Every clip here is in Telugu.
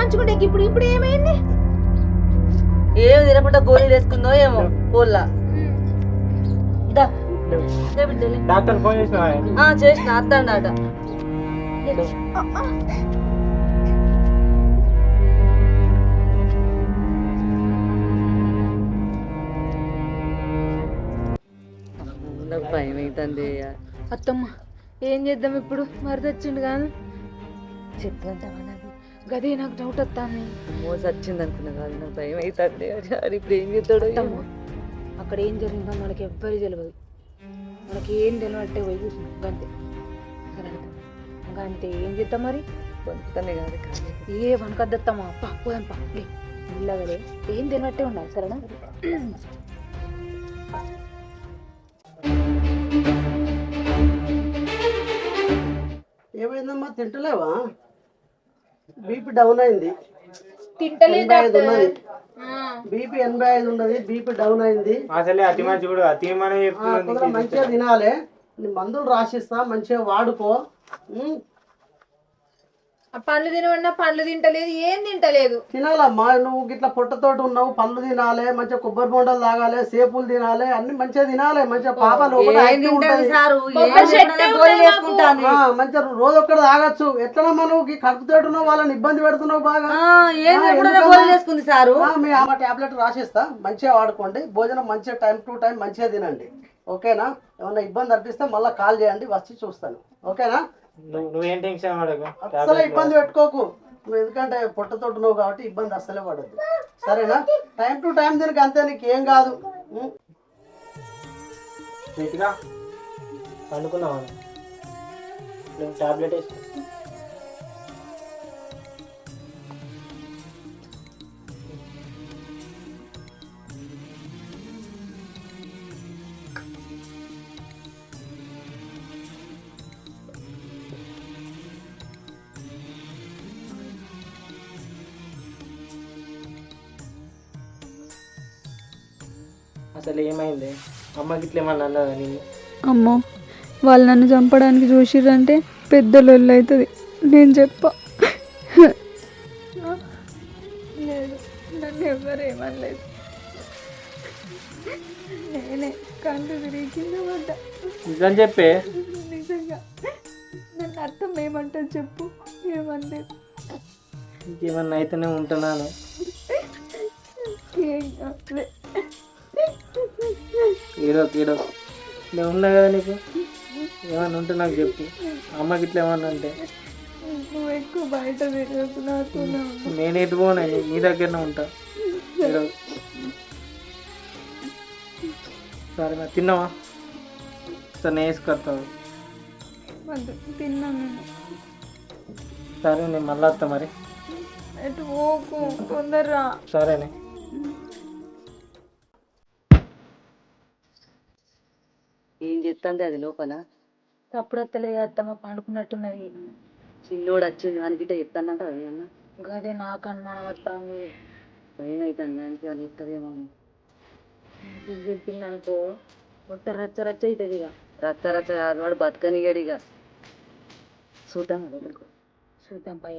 మంచుకుంటే ఇప్పుడు ఇప్పుడు ఏమైంది? ఏం తినకుండా గోళీలు వేసుకుందో ఏమో పోల్లా. డాక్టర్ ఫోన్ చేసిన చేసిన అత్తాడట. నాకు భయం అవుతుంది. అత్తమ్మ ఏం చేద్దాం ఇప్పుడు? మరిదొచ్చిండు కానీ చెప్తాంటావా? నాకు గదే నాకు డౌట్ వస్తాను. మోస వచ్చింది అనుకున్నా కాదు, నాకు భయం అవుతుంది. అది ఇప్పుడు ఏం చేస్తాడో ఏమో. అక్కడ ఏం జరిగిందో మనకి ఎవ్వరి తెలియదు. మనకి ఏం తెలియనట్టే పోయి కూర్చున్నాం గంతే. గంతే ఏం చేద్దాం మరి? వంతనే కాదు కానీ ఏ వనకద్దమ్మా అప్ప పోదాంపా ఇల్లగలే. ఏం తెలియనట్టే ఉండాలి సరేనా? ఏమైందమ్మా తింటలేవా? బీపీ డౌన్ అయింది. తింటలేదు. బీపీ 85 ఉన్నది. బీపీ డౌన్ అయింది. మంచిగా తినాలి. మందులు రాసిస్తా, మంచిగా వాడుకో. పండ్లు తినమన్నా పండ్లు తింటలేదు. ఏం తింటలేదు. తినాలమ్మా. నువ్వు గిట్లా పొట్టతోటి ఉన్నావు. పండ్లు తినాలి, మంచిగా కొబ్బరి బొండలు తాగాలి, సేపులు తినాలి, అన్ని మంచిగా తినాలి. మంచిగా పాప మంచిగా రోజు ఒక్కటి తాగొచ్చు. ఎట్లనమ్మా నువ్వు కడుపుతోటి ఉన్నావు, వాళ్ళని ఇబ్బంది పెడుతున్నావు బాగా. మీ అమ్మ టాబ్లెట్ రాసిస్తా, మంచిగా వాడుకోండి. భోజనం మంచిగా టైం టు టైం మంచిగా తినండి. ఓకేనా? ఏమన్నా ఇబ్బంది అనిపిస్తే మళ్ళీ కాల్ చేయండి, వచ్చి చూస్తాను. ఓకేనా? నువ్వేం టెన్షన్ పడకు, అసలు ఇబ్బంది పెట్టుకోకు. నువ్వు ఎందుకంటే పొట్టతోటి నువ్వు కాబట్టి ఇబ్బంది అస్సలే పడద్దు. సరేనా? టైం టు టైం తినక అంతే, నీకు ఏం కాదు. నీట్గా పండుకున్నావా? నువ్వు టాబ్లెట్ వేసుకో. అసలు ఏమైంది? అమ్మకి ఇట్లా ఏమన్నా అన్నదా నేను? అమ్మో, వాళ్ళు నన్ను చంపడానికి చూసిర్రంటే పెద్ద లొల్లి అవుతుంది. నేను చెప్ప లేదు, నన్ను ఎవరేమనలేదు. నేనే కళ్ళు తిరిగి కింద పడ్డా. నిజం చెప్పే. నిజంగా నన్ను అర్థం ఏమంటారు చెప్పు? ఏమనలేదు. ఇంకేమన్నా అయితేనే ఉంటున్నాను. ఏం కాదులే. ఏడో నేను ఉన్నా కదా నీకు. ఏమన్నా ఉంటే నాకు చెప్పు. అమ్మకి ఇట్లా ఏమన్నా అంటే నువ్వు ఎక్కువ బయట తిరగకు. నాకు నేను ఎటు పోనా, నీ దగ్గరనే ఉంటా. ఏడో. సరే మరి తిన్నావా? సరే నేను వేసుకొస్తాను. తిన్నాను. సరే నేను మళ్ళీ వస్తా మరి. ఎటు పోకు, తొందరరా. సరేనే. ఏం చెప్తాంది అది లోపల? అప్పుడు వస్తలేదు అత్తమ్మ, పండుకున్నట్టున్నది. చిన్నోడు వచ్చింది అని గిట్ట చెప్తానంట. అదేమన్నా గదే నాకు అనుమానం వస్తాను. భయం అవుతుంది దానికి. అది ఇస్తుందేమో చెప్పింది అనుకో, మొత్తం రచ్చ రచ్చ అవుతుంది. ఇక రచ్చ కాదు, వాడు బతకనిగాడు. ఇక చూద్దాం చూద్దాం పై.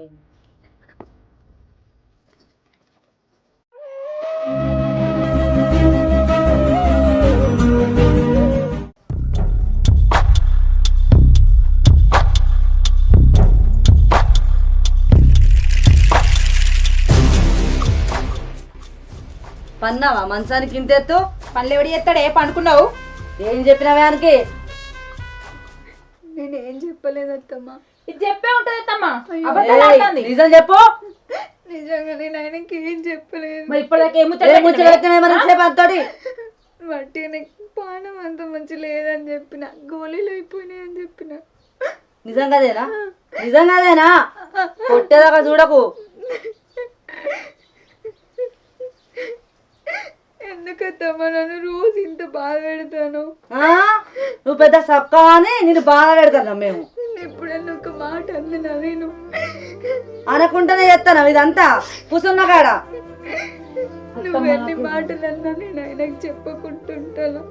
పన్నావా మంచానికి ఇంత ఎత్తు? పనులు ఎవడి ఎత్తాడే? పండుకున్నావు? ఏం చెప్పినావే ఆయనకి? నేనేం చెప్పలేదు అత్తమ్మ. ఇది చెప్పే ఉంటది అత్తమ్మ. నిజం చెప్పు. నిజంగా నేను ఆయనకి ఏం చెప్పలేదు. మరి ఇప్పటిదాకా అంతటి వట్టిగానే పానం అంత మంచి లేదని చెప్పిన, గోళీలు అయిపోయినాయి అని చెప్పిన. నిజంగాదేనా? నిజంగాదేనా? కొట్టేదాకా చూడకు. ఎందుకత్తమ్మా నన్ను రోజు ఇంత బాధ పెడతాను? నువ్వు పెద్ద సక్కా అని నేను బాధ పెడతాను. మేము ఎప్పుడన్నా ఒక మాట అన్నా నేను అనకుండానే చెప్తాను ఇదంతా కూర్చున్న కాడ. నువ్వు ఎన్ని మాటలు అన్నా నేను ఆయనకు చెప్పుకుంటుంటాను.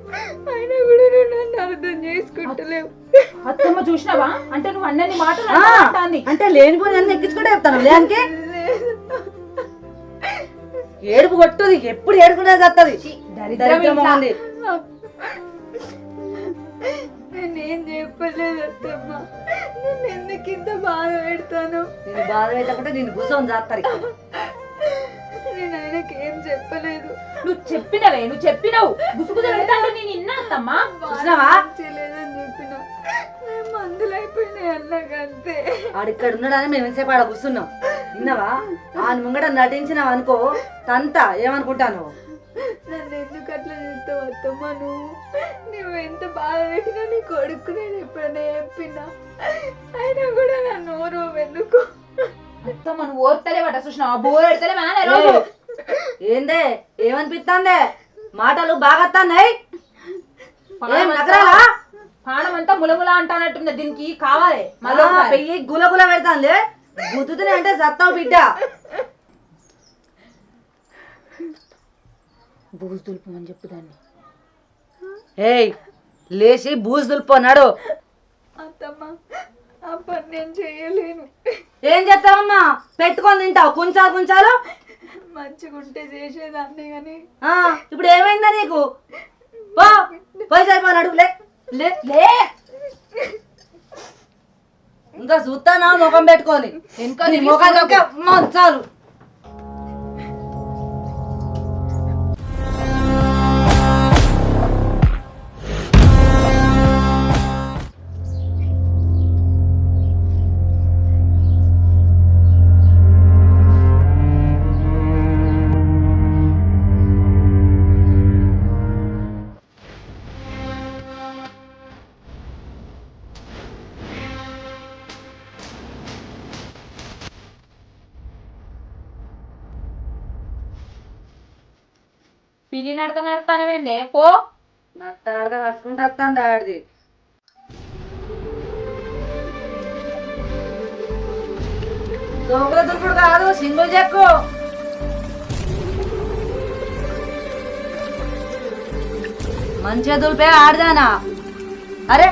ఆయన కూడా నువ్వు నన్ను అర్థం చేసుకుంటలేవు. అత్తమ్మ చూసినావా? అంటే నువ్వు అన్నన్ని మాటలు అంటే లేనిపోయి అన్ని ఎక్కించుకుంటే చెప్తాను. దానికి ఏడుపు కొట్టుది, ఎప్పుడు ఏడుకునే చత్తది. దరిద్రం ఉంది. నేనేం చెప్పలేదు అత్తమ్మ, నేను ఎందుకు ఇంత బాధ పెడతాను? నేను బాధ పెట్టకుంటే నేను కూర్చొని చేస్తారు. నేను ఆయనకి ఏం చెప్పలేదు. నువ్వు చెప్పినావు గుసుగుద పెడతాడు నేను విన్నాత్తమ్మా. చేయలేదని చెప్పిన, నేను మందులు అయిపోయినాయి అన్నకంతే. ఆడిక్కడ ఉన్నాడని మేము ఎంతసేపు ఆడ కూర్చున్నాం. విన్నావా? ఆయన ముంగట నటించినావు అనుకో తంత ఏమనుకుంటాను. నన్ను ఎందుకు అట్లా చేస్తావు అత్తమ్మ? నువ్వు ఎంత బాధ పెట్టినా నీ కొడుకు నేను ఎప్పుడైనా చెప్పినా, అయినా కూడా నా నోరు ఎందుకు అత్తమ్మ నువ్వు ఓర్తలేవట చూసినావా? బోర్ పెడతలే రోజు. ఏందే ఏమనిపిస్తుందే? మాటలు బాగా పానం అంతా ములముల అంటానట్టుంది. దీనికి కావాలి పెయ్యి గులగుల పెడతానులే. గుద్దుతూనే అంటే సత్తావు బిడ్డ. బూజు దులుపమని చెప్పు దాన్ని. ఏయ్ లేచి బూజు దులిపోన్నాడు. అత్తమ్మ ఆ పని నేను చేయలేను. ఏం చేస్తావమ్మా? పెట్టుకొని తింటావు కుంచాలు. మంచిగా ఉంటే చేసేదాన్ని కానీ ఇప్పుడు ఏమైందా నీకు? పోయి సరిపోనాడు. లే ఇంకా చూస్తానా ముఖం పెట్టుకొని? ముఖం చాలు. పిల్లి నడతానే పో. నట్టాడగా కట్టుకుంటాను ఆడిది. దోమల దుర్పుడు కాదు, సింగుల్ చెక్కు. మంచిగా దులిపే ఆడదానా? అరే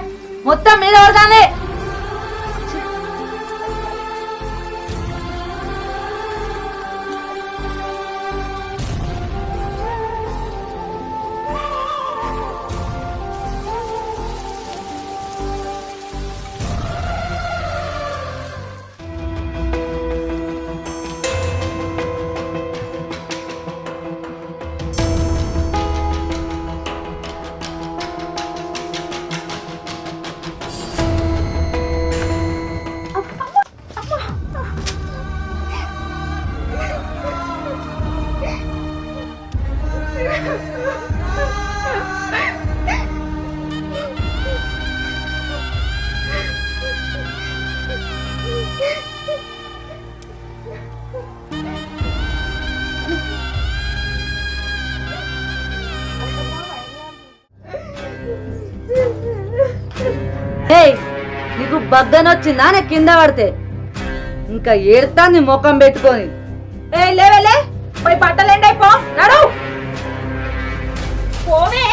మొత్తం మీద ఆడదానే. నీకు బద్దనొచ్చిందా? నేను కింద పడితే ఇంకా ఏడుతాంది ముఖం పెట్టుకొని. లేవలే పోయి బట్టలేండి అయిపో నడు పోవే.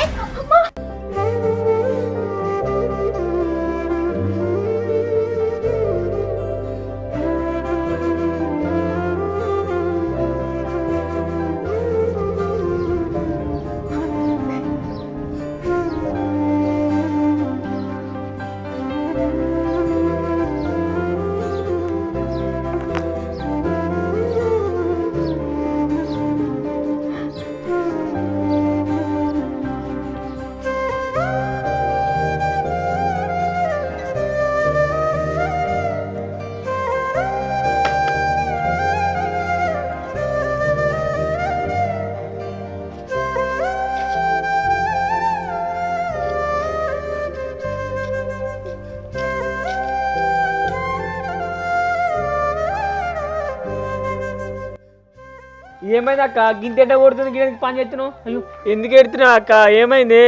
ఏమైంది అక్క? గింత కొడుతుంది, గిన్నెకి పని చేస్తున్నావు. అయ్యో ఎందుకు ఎడుతున్నావు అక్క? ఏమైంది?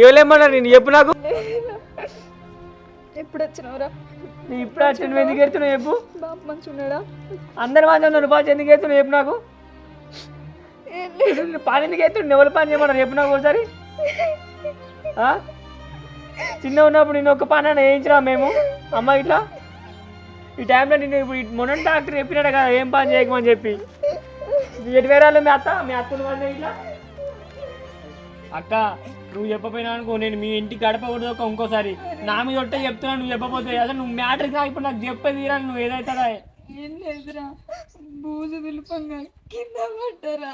ఏమన్నా నేను చెప్పు నాకు. ఎప్పుడు వచ్చినవరా? ఇప్పుడు వచ్చి ఎందుకు ఎడుతున్నావు చెప్పు. బాబు మంచి ఉన్నాడా? అందరి మంది ఉన్నారు. బాగా ఎందుకు ఎడుతున్నావు చెప్పు నాకు. పని ఎందుకు ఎత్తుండే? ఎవరు పని చేయమన్నారు చెప్పు నాకు ఒకసారి. చిన్న ఉన్నప్పుడు నేను ఒక పని అని వేయించినా మేము అమ్మ ఇట్లా. ఈ టైంలో నేను ఇప్పుడు మొన్న డాక్టర్ చెప్పినాడు కదా ఏం పని చేయకమని చెప్పి. ఎటు వేరాలు మీ అత్తలు వాళ్ళు ఇట్లా అక్క నువ్వు చెప్పపోయినా అనుకో నేను మీ ఇంటికి గడపకూడదు ఒక ఇంకోసారి నా మీద ఒట్టే చెప్తున్నా నువ్వు చెప్పపోతే అసలు నువ్వు మ్యాటర్ ఇప్పుడు నాకు చెప్పేది తీరా నువ్వు ఏదైతుందా ఏం లేదురా బూజు దులుపంగా కింద పడ్డరా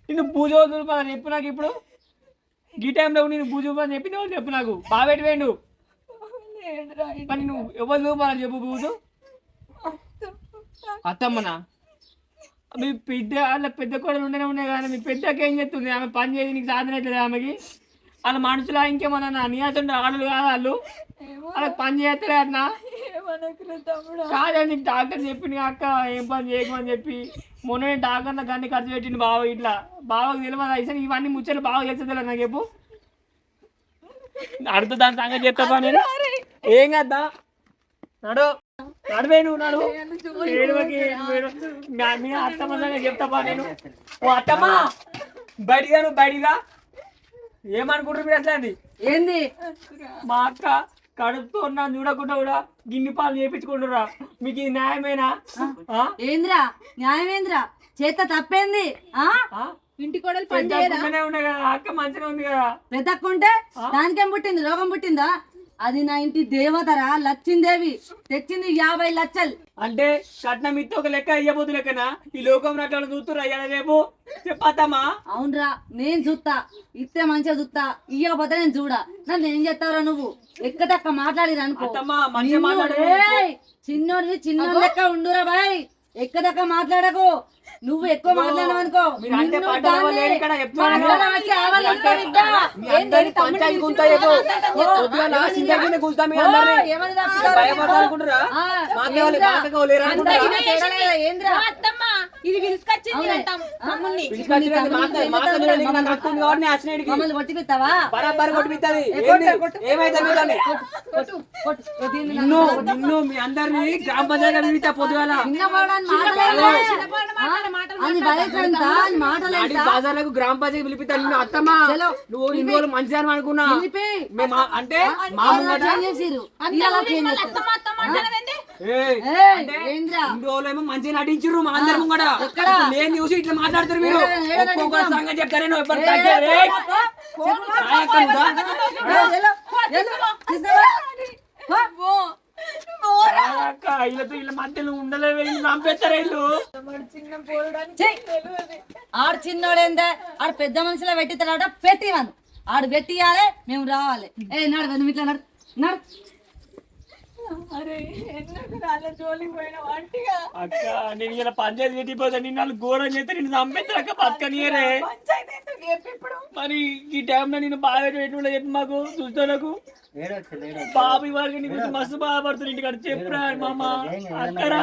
నిన్ను పూజ వదులుపని చెప్పు నాకు ఇప్పుడు ఈ టైంలో నేను పూజ అని చెప్పి నువ్వు చెప్పు నాకు బాగా పెట్టి వేయండు లేదురా మరి నువ్వు ఎవరు చూపాలని చెప్పు పూజ అత్తమ్మనా మీ పెద్ద వాళ్ళ పెద్ద కోడలు ఉన్నాయి కానీ మీ పెద్దకి ఏం చెప్తుంది ఆమె పని చేసి నీకు సాధన అవుతుంది ఆమెకి వాళ్ళ మనుషులు ఇంకేమన్నా నీయాసం ఆడలు కాదు వాళ్ళు వాళ్ళకి పని చేస్తలే అట్లా ఏమనకురా తమ్ముడా కాదని నీకు డాక్టర్ చెప్పింది అక్క ఏం పని చేయకమని చెప్పి మొన్న నేను డాక్టర్ నాకు అన్ని ఖర్చు పెట్టింది బావ ఇట్లా బావకు తెలియదు అయితే ఇవన్నీ ముచ్చట్లు బాగా తెలుస్తుంది నాకు చెప్పు అడుగుతా దాని సంగతి చెప్తా నేను ఏం కదా నడు నడువే నువ్వు నడు మీ అత్తమ్మ చెప్తాపా నేను ఓ అత్తమ్మ బయటిగా నువ్వు బయటిగా ఏమనుకుంటారు మీరు అట్లా అండి ఏంది మా అక్క కడుపుతో నన్ను చూడకుండా కూడా గిన్నె పాలు చేయించుకుంటురా మీకు ఇది న్యాయమేనా ఏంద్రా న్యాయమేంద్రా చేత తప్పేంది ఇంటి కోడలు ఉన్నాయి కదా అక్క మంచిగా ఉంది కదా పెద్దక్క ఉంటే దానికేం పుట్టింది రోగం పుట్టిందా అది నా ఇంటి దేవతరా లచ్చిందేవి తెచ్చింది 50 లక్షలు అంటే కట్నం ఇస్తే ఒక లెక్క అయ్యబోతు లెక్కనా ఈ లోకం అట్లా చూస్తురా అయ్యా రేపు చెప్పాతమ్మా అవునరా నేను చూస్తా ఇస్తే మంచిగా చూస్తా ఇయ్యకపోతే నేను చూడా నన్ను ఏం చేస్తావురా నువ్వు ఎక్కదక్క మాట్లాడిరా అనుకో చిన్నోడివి చిన్నోడి లెక్క ఉండురా బాయ్ ఎక్కదక్క మాట్లాడకు నువ్వు ఎక్కువ మాట్లాడవనుకో ఇది కొట్టిపిస్తావా నిన్ను మీ అందరినీ గ్రామ పంచాయతీ పొద్దుగాల బాజార్లకు గ్రామ పంచాయతీ పిలిపిస్తా నిన్ను అత్తమ్మా నువ్వు ఇన్ని రోజులు మంచిదని అనుకున్నా అంటే ఇన్ని రోజులేమో మంచిగా నటించారు మా అందరం కూడా నేను చూసి ఇట్లా మాట్లాడతారు మీరు ఒక్కొక్క సంగతి చెప్తారే నువ్వు ఎప్పుడు వీళ్ళతో వీళ్ళ మధ్యలో ఉండలేవు చంపేస్తారు వీళ్ళు ఆడు చిన్నోడేందే ఆడు పెద్ద మనుషులో పెట్టిస్తాడ పెట్టివాను ఆడు పెట్టియాలే మేము రావాలి ఏ నడు నువ్వు ఇట్లా నడు నడు అక్క నేను ఇలా పంచాయతీ పెట్టిపోతా నిన్ను వాళ్ళు ఘోరం చేస్తే నిన్ను చంపేస్తారు అక్క పక్కనియరే మరి ఈ టైంలో నేను బాగా పెట్టుకుంటా చెప్పి మాకు చూస్తాను బాబు వారికి నీ గురించి మస్తు బాధపడుతుంది ఇంటికాడ చెప్పురా మామ అక్కరా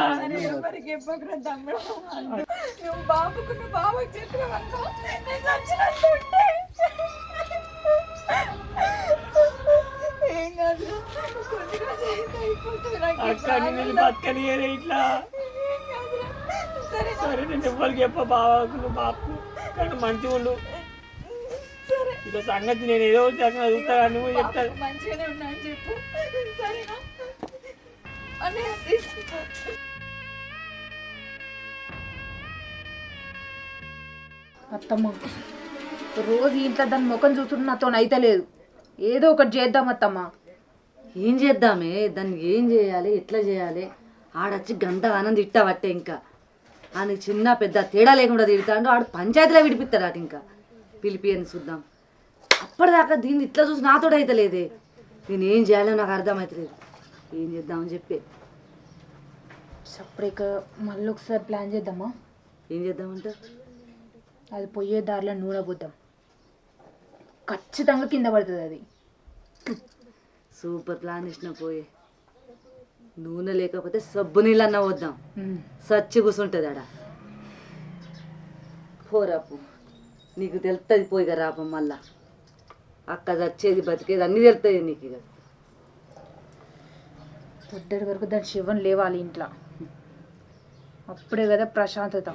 అక్క నేను బతకనియరే ఇట్లా సరే నేను ఎవరికి చెప్ప బావకు బాపు కానీ మంచిగా ఉండు ఇలా సంగతి నేను ఏదో చూస్తా నువ్వు చెప్తాను మంచిగానే ఉన్నా అని చెప్పు సరేనా అత్తమ్మ రోజు ఇంట్లో దాని ముఖం చూస్తుంటే నాతో అయితే లేదు ఏదో ఒకటి చేద్దాం అత్తమ్మ ఏం చేద్దామే దాన్ని ఏం చేయాలి ఎట్లా చేయాలి ఆడొచ్చి గంట ఆనంద్ తిట్టబట్టే ఇంకా ఆయన చిన్న పెద్ద తేడా లేకుండా తిడతాడు ఆడు పంచాయతీలో విడిపిస్తాడు అటు ఇంకా పిలిపి అని చూద్దాం అప్పటిదాకా దీన్ని ఇట్లా చూసి నాతో అయితే లేదే నేను ఏం చేయాలో నాకు అర్థమవుతలేదు ఏం చేద్దామని చెప్పి సపరేట్గా మళ్ళీ ఒకసారి ప్లాన్ చేద్దామా ఏం చేద్దామంటే అది పోయే దారిలో నూనె పోద్దాం ఖచ్చితంగా కింద పడుతుంది అది సూపర్ ప్లాన్ ఇచ్చిన పోయి నూనె లేకపోతే సబ్బు నీళ్ళన్నా వద్దాం సచ్చి కూర్చుంటుంది ఆడ పోరాపు నీకు తెలుస్తుంది పోయిగా రాపం మళ్ళా అక్క చచ్చేది బతికేది అన్నీ తెలుస్తాయి నీకు ఇక పొద్దుటి వరకు దాని శివం లేవాలి ఇంట్లో అప్పుడే కదా ప్రశాంతత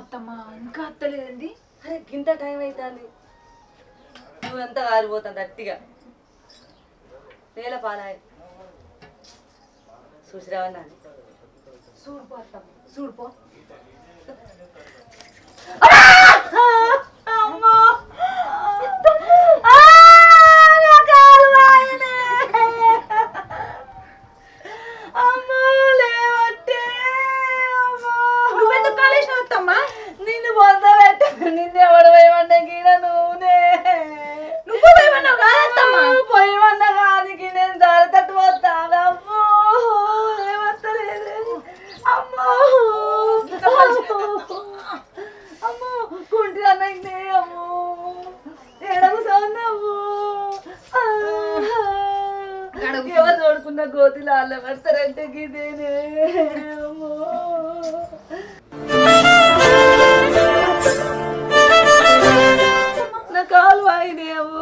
అత్తమ్మ ఇంకా అత్తలేదండి. అరే గింత టైం అవుతుంది, నువ్వెంత కారిపోతుంది అట్టిగా. నేల పాలాయి చూసిరావన్నా చూడుపో అత్తమ్మ. చూడుపో. నువ్వెందుకు కాలేసిన అత్తమ్మ? నిన్ను పొందబెట్ట నిన్నెవడు పోయమన్నా గీడ నువ్వునే. నువ్వు పోయమన్నావు కాదత్తమ్మ. పోయమన్నా కానికి నేను దారి తట్టు పోతాను. అమ్మో ఏమత్తలేదు. అమ్మో అమ్మో కుంటి అన్నయ్యే. అమ్మో ఎడము సోన్నాము. ఎవరు చూడుకున్న గోతిలో అల్ల పడతారంటే గిదేనే. అమ్మో నా కాలు వాయినేవు.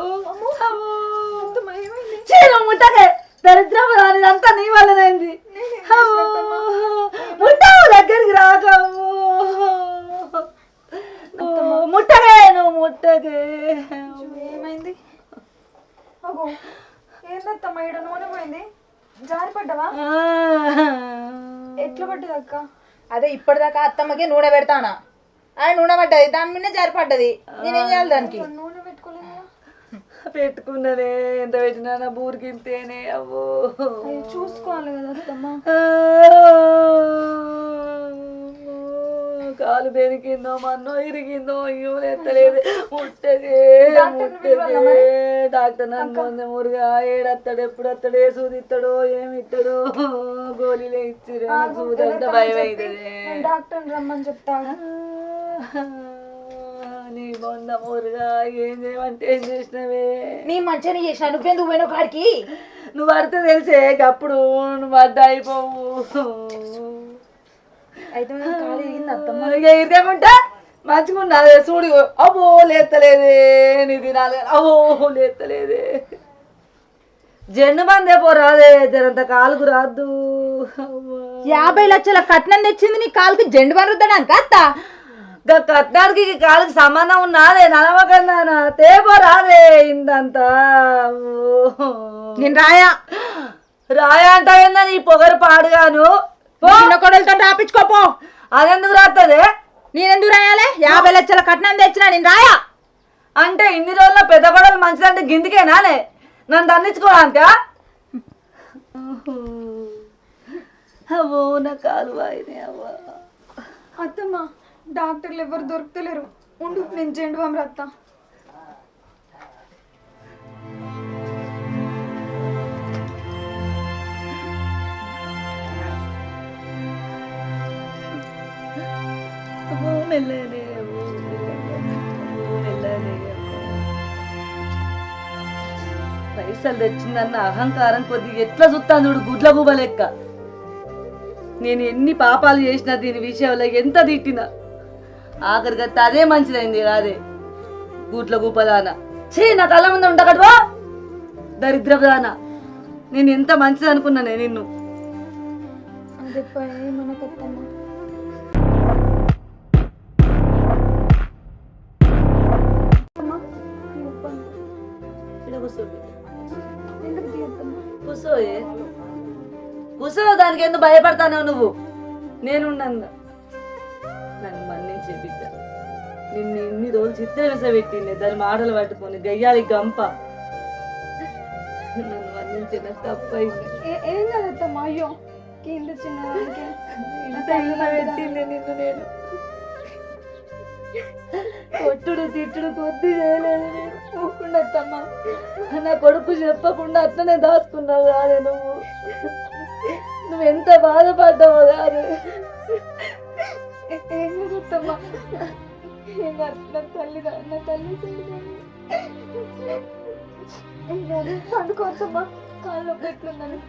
చీర ముట్టకే దరిద్రం దానిదంతా నీ వల్లనైంది. ముట్టావు దగ్గరికి రాకము. ముట్టకే నువ్వు ముట్టకే. ఏమైంది? అగో ఏందత్తమ్మ ఈడ నూనె పోయింది. జారి పడ్డావా? ఎట్లా పడ్డది అక్క? అదే ఇప్పటిదాకా అత్తమ్మకి నూనె పెడతానా, అది నూనె పడ్డది, దాని మీద జారి పడ్డది. నేనేం చేయాలి దానికి? నూనె పెట్టుకోలేదు. పెట్టుకున్నదే ఎంత పెట్టినా నా బూరికింతేనే. అవ్వో చూసుకోవాలి కదా అత్తమ్మ. కాలు బెనికిందో మన్నో ఇరిగిందో అయ్యో ఎత్తలేదు. ముట్టగే ముట్టగే. డాక్టర్ నన్ను మురుగా ఏడత్తాడు, ఎప్పుడు వస్తాడు, ఏ సూది ఇస్తాడో ఏమి ఇస్తాడో. గోళీలే ఇచ్చిరు, సూది అంతా భయం అవుతుంది. డాక్టర్ రమ్మని చెప్తాను. నీ మొన్న మురుగా ఏం చేయమంటే ఏం చేసినవే. నీ మంచిగా చేసిన, నువ్వెందుకు పోయినావు కాడికి? నువ్వు పడితే తెలిసే అప్పుడు నువ్వు అడ్డా అయిపోవు. అయితే కాలు ఇరిగింది అత్తమ్మ. ఇక ఇరిగకుంటా మంచిగా ఉన్నది. చూడు అవో లేత్తలేదే, నీ తినాలి. అవో లేత్తలేదే. జెండు మందే పోరాదే, జరంత కాలుకు రాదు. 50 లక్షల కట్నం తెచ్చింది నీ కాలుకి జెండు మరుద్దడానికి అత్త. కట్నానికి కాలుకి సంబంధం ఉన్నదే. నలవకన్నా తేపోరాదే ఇందంతా. నేను రాయా రాయా అంటావేందా నీ పొగరు పాడుగాను. కొడలతో రాపించుకోపో. అదెందుకు రాస్తుంది? నేనెందుకు రాయాలి? 50 లక్షల కట్నం తెచ్చినా నేను రాయా. అంటే ఇన్ని రోజుల్లో పెద్ద గొడవలు మంచిదంటే గిందికేనాలే నన్ను దండించుకోవడానికా? అవో నా కాలు వాయినే. అవ్వ అత్తమ్మ డాక్టర్లు ఎవరు దొరుకుతలేరు. ఉండు నేను జెండు బామ్ రాత్తా. మెల్లనే పైసలు తెచ్చిందన్న అహంకారం కొద్దిగా ఎట్లా చూస్తాను చూడు, గుడ్ల గుబ లెక్క. నేను ఎన్ని పాపాలు చేసినా దీని విషయంలో ఎంత తిట్టినా ఆఖరిగా అదే మంచిదైంది కాదే. గుడ్ల గుబదానా చే నా కళ్ళ ముందు ఉండకడవా దరిద్రదానా. నేను ఎంత మంచిది అనుకున్నానే నిన్ను. అదే మనకు అత్తమ్మ. కూసోయే కూసో. దానికి ఎందుకు భయపడతాను నువ్వు? నేనున్నాను. నన్ను మన్నించే బిడ్డ. నిన్ను ఇన్ని రోజులు చిత్రహింస పెట్టింది, దాని మాటలు పట్టుకొని గయ్యాలి గంప. నన్ను మన్నించిన తప్పైంది. ఏం కాదత్తమ్మ. అయ్యో కింద చిన్నదానికి ఇంత హింస పెట్టింది నిన్ను నేను. కొట్టుడు తిట్టుడు కొద్ది చేయలేదు నేను. ఊకుండా అత్తమ్మ. నా కొడుకు చెప్పకుండా అట్లనే దాచుకున్నావు కాదే నువ్వు. నువ్వెంత బాధపడ్డావు కాదు. ఏం కాదత్తమ్మ. నా తల్లి పండుకోవచ్చమ్మా. కాళ్ళు ఎట్లుందని